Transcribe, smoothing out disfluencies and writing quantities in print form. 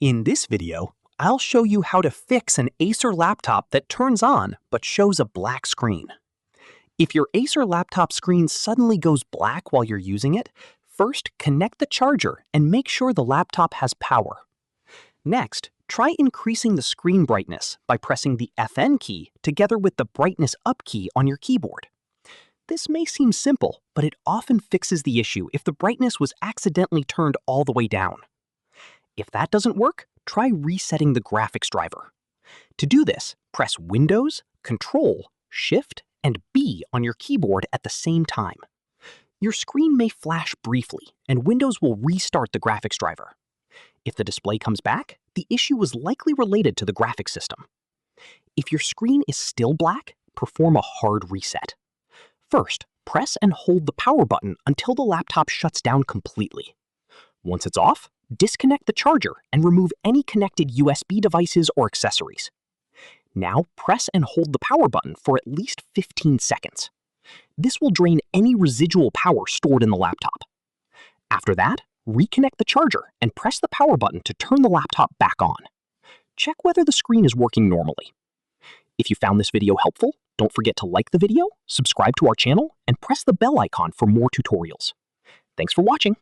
In this video, I'll show you how to fix an Acer laptop that turns on but shows a black screen. If your Acer laptop screen suddenly goes black while you're using it, first connect the charger and make sure the laptop has power. Next, try increasing the screen brightness by pressing the FN key together with the brightness up key on your keyboard. This may seem simple, but it often fixes the issue if the brightness was accidentally turned all the way down. If that doesn't work, try resetting the graphics driver. To do this, press Windows, Control, Shift, and B on your keyboard at the same time. Your screen may flash briefly, and Windows will restart the graphics driver. If the display comes back, the issue was likely related to the graphics system. If your screen is still black, perform a hard reset. First, press and hold the power button until the laptop shuts down completely. Once it's off, disconnect the charger and remove any connected USB devices or accessories. Now press and hold the power button for at least 15 seconds. This will drain any residual power stored in the laptop. After that, reconnect the charger and press the power button to turn the laptop back on. Check whether the screen is working normally. If you found this video helpful, don't forget to like the video, subscribe to our channel, and press the bell icon for more tutorials. Thanks for watching.